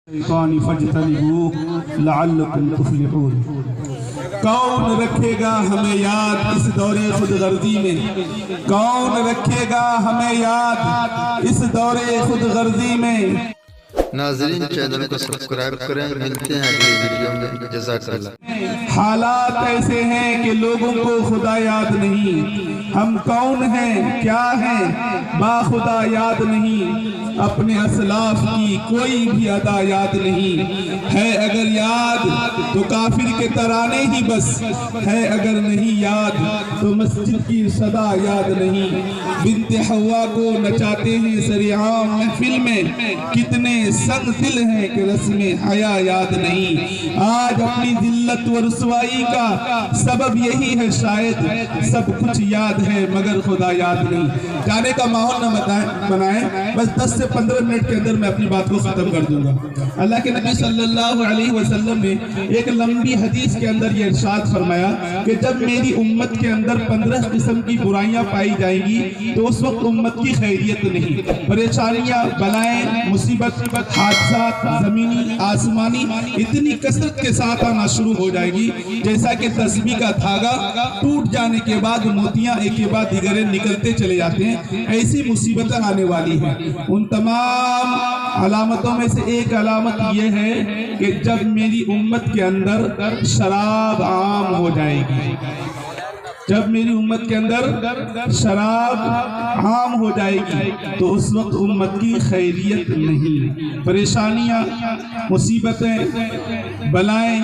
الشیطان فاجتنبوہ لعلکم تفلحون۔ کون رکھے گا ہمیں یاد اس دور خود غرضی میں؟ کون رکھے گا ہمیں یاد اس دور خود غرضی میں؟ ناظرین چینل کو سبسکرائب کریں، ملتے ہیں اگلی ویڈیو میں، جزاک اللہ۔ حالات ایسے ہیں کہ لوگوں کو خدا یاد نہیں، ہم کون ہیں کیا ہیں با خدا یاد نہیں، اپنے اسلاف کی کوئی بھی ادا یاد نہیں ہے، اگر یاد تو کافر کے ترانے ہی بس ہے، اگر نہیں یاد تو مسجد کی صدا یاد نہیں۔ بنت حوا کو نچاتے ہیں سریعام محفل میں، کتنے سنگ دل ہیں کہ رسم حیا یاد نہیں۔ آج اپنی ذلت و رسوائی کا سبب یہی ہے، شاید سب کچھ یاد ہے مگر خدا یاد نہیں۔ جانے کا ماحول نہ بنائیں، بس 10 سے 15 منٹ کے اندر میں اپنی بات کو ختم کر دوں گا۔ اللہ کے نبی صلی اللہ علیہ وسلم نے ایک لمبی حدیث کے اندر یہ ارشاد فرمایا کہ جب میری امت کے اندر 15 قسم کی برائیاں پائی جائیں گی تو اس وقت امت کی خیریت نہیں، پریشانیاں، بلائیں، مصیبت، حادثات زمینی آسمانی اتنی کثرت کے ساتھ آنا شروع ہو جائے گی جیسا کہ تسبیح کا دھاگا ٹوٹ جانے کے بعد موتیاں ایک کے بعد دیگرے نکلتے چلے جاتے ہیں، ایسی مصیبتیں آنے والی ہیں۔ ان تمام علامتوں میں سے ایک علامت یہ ہے کہ جب میری امت کے اندر شراب عام ہو جائے گی، جب میری امت کے اندر شراب عام ہو جائے گی تو اس وقت امت کی خیریت نہیں، پریشانیاں، مصیبتیں، بلائیں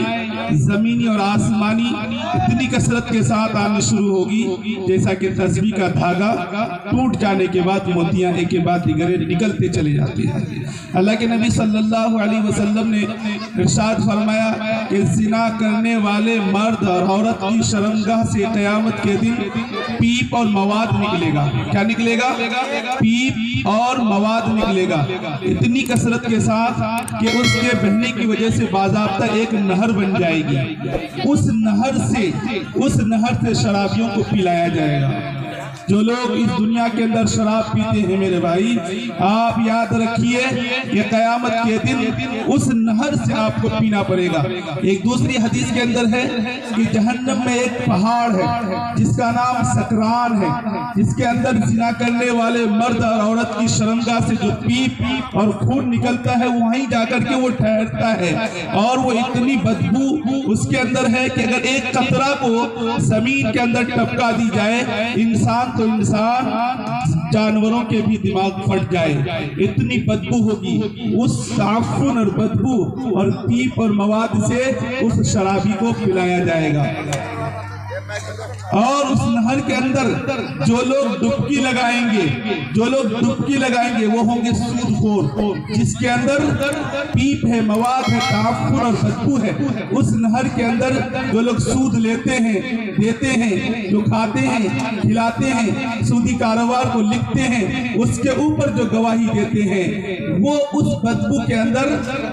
زمینی اور آسمانی اتنی کثرت کے ساتھ آنے شروع ہوگی جیسا کہ تسبیح کا دھاگا ٹوٹ جانے کے بعد موتیاں ایک کے بعد دیگرے نکلتے چلے جاتے ہیں۔ اللہ کے نبی صلی اللہ علیہ وسلم نے ارشاد فرمایا کہ زنا کرنے والے مرد اور عورت کی شرمگاہ سے قیامت کے دن پیپ اور مواد نکلے گا۔ کیا نکلے گا؟ پیپ اور مواد نکلے گا، اتنی کثرت کے ساتھ کہ اس کے بہنے کی وجہ سے باضابطہ ایک نہر بن جائے گی، اس نہر سے شرابیوں کو پلایا جائے گا۔ جو لوگ اس دنیا کے اندر شراب پیتے ہیں میرے بھائی، آپ یاد رکھیے کہ قیامت کے دن اس نہر سے آپ کو پینا پڑے گا۔ ایک دوسری حدیث کے اندر ہے کہ جہنم میں ایک پہاڑ ہے جس کا نام سکران ہے، جس کے اندر زنا کرنے والے مرد اور عورت کی شرمگاہ سے جو پیپ اور خون نکلتا ہے وہیں جا کر کے وہ ٹھہرتا ہے، اور وہ اتنی بدبو اس کے اندر ہے کہ اگر ایک قطرہ کو زمین کے اندر ٹپکا دی جائے، انسان تو انسان، جانوروں کے بھی دماغ پھٹ جائے، اتنی بدبو ہوگی۔ اس تعفن اور بدبو اور پیپ اور مواد سے اس شرابی کو پلایا جائے گا، اور اس نہر کے اندر جو لوگ ڈبکی لگائیں گے وہ ہوں گے سود خور، جس کے اندر پیپ ہے، مواد ہے، تعفن اور بدبو ہے۔ اس نہر کے اندر جو لوگ سود لیتے ہیں، دیتے ہیں، جو کھاتے ہیں، کھلاتے ہیں، سودی کاروبار کو لکھتے ہیں، اس کے اوپر جو گواہی دیتے ہیں، وہ اس بدبو کے اندر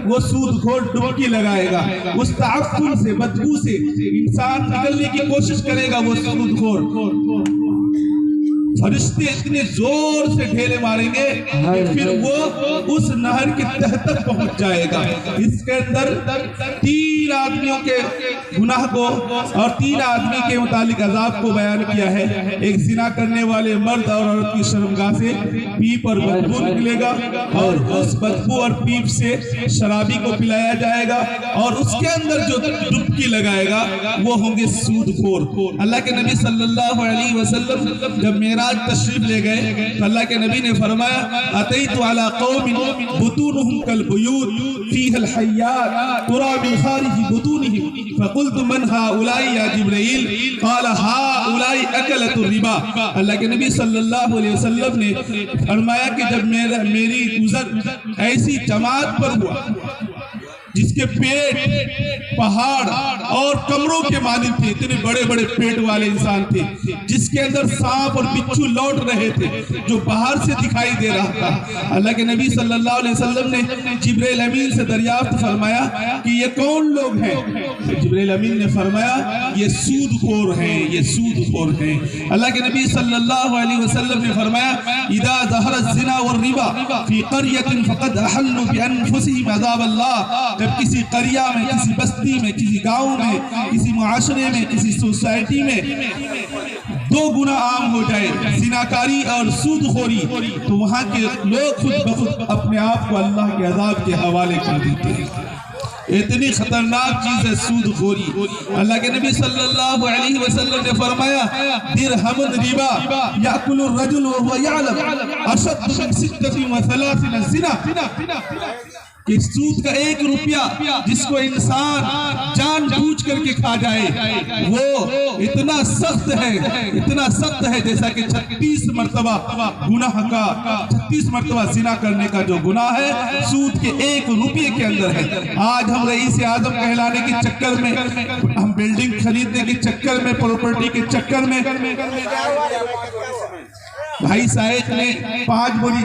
وہ سود خور ڈبکی لگائے گا۔ اس تعفن سے، بدبو سے انسان نکلنے کی کوشش کرے گا، وہ سود خور، فرشتے اتنے زور سے ڈھیلے ماریں گے کہ پھر وہ اس نہر کی تہ تک پہنچ جائے گا۔ اس کے اندر 3 آدمیوں کے گناہ کو اور 3 آدمی کے متعلق عذاب کو بیان کیا ہے۔ ایک زنا کرنے والے مرد اور عورت کی شرمگاہ سے پیپ اور بدبو نکلے گا، اور اس بدبو اور پیپ سے شرابی کو پلایا جائے گا، اور اس کے اندر جو ڈبکی لگائے گا وہ ہوں گے سود خور۔ اللہ کے نبی صلی اللہ علیہ وسلم جب معراج تشریف لے گئے تو اللہ کے نبی نے فرمایا اتیت علی قوم بطونہم کالبیوت فیہا الحیات تری من خارج بطونہم فقلت من ہؤلاء یا جبرائیل قال ہؤلاء اکلۃ الربا۔ اللہ کے نبی صلی اللہ علیہ وسلم نے فرمایا کہ جب میری گزر ایسی جماعت پر ہوا جس کے پیٹ پہاڑ اور کمروں کے مانند تھے، اتنے بڑے بڑے پیٹ والے انسان تھے، جس کے اندر سانپ اور بچھو لوٹ رہے تھے جو باہر سے دکھائی دے رہا تھا۔ اللہ کے نبی صلی اللہ علیہ وسلم نے جبرائیل امین سے دریافت فرمایا کہ یہ کون لوگ ہیں؟ جبرائیل امین نے فرمایا یہ سود خور ہیں، یہ سود خور ہیں۔ اللہ کے نبی صلی اللہ علیہ وسلم نے فرمایا اذا ظہر الزنا والربا فی قریۃ فقد احلوا بانفسہم عذاب اللہ، جب کسی قریہ میں، کسی بستی میں، کسی گاؤں میں، کسی معاشرے میں، کسی سوسائٹی میں دو گناہ عام ہو جائے، زناکاری اور سود خوری، تو وہاں کے لوگ خود بخود اپنے آپ کو اللہ کے عذاب کے حوالے کر دیتے ہیں۔ اتنی خطرناک چیز ہے سود خوری۔ اللہ کے نبی صلی اللہ علیہ وسلم نے فرمایا درہم ربا یاکل الرجل وهو يعلم اشد من 36 زنا، کہ سود کا 1 روپیہ جس کو انسان جان بوجھ کر کے کھا جائے وہ اتنا سخت ہے جیسا کہ 36 مرتبہ گناہ کا، 36 مرتبہ زنا کرنے کا جو گناہ ہے سود کے 1 روپیے کے اندر ہے۔ آج ہم رئیس اعظم کہلانے کے چکر میں، ہم بلڈنگ خریدنے کے چکر میں، پراپرٹی کے چکر میں، بھائی صاحب نے 5 بوری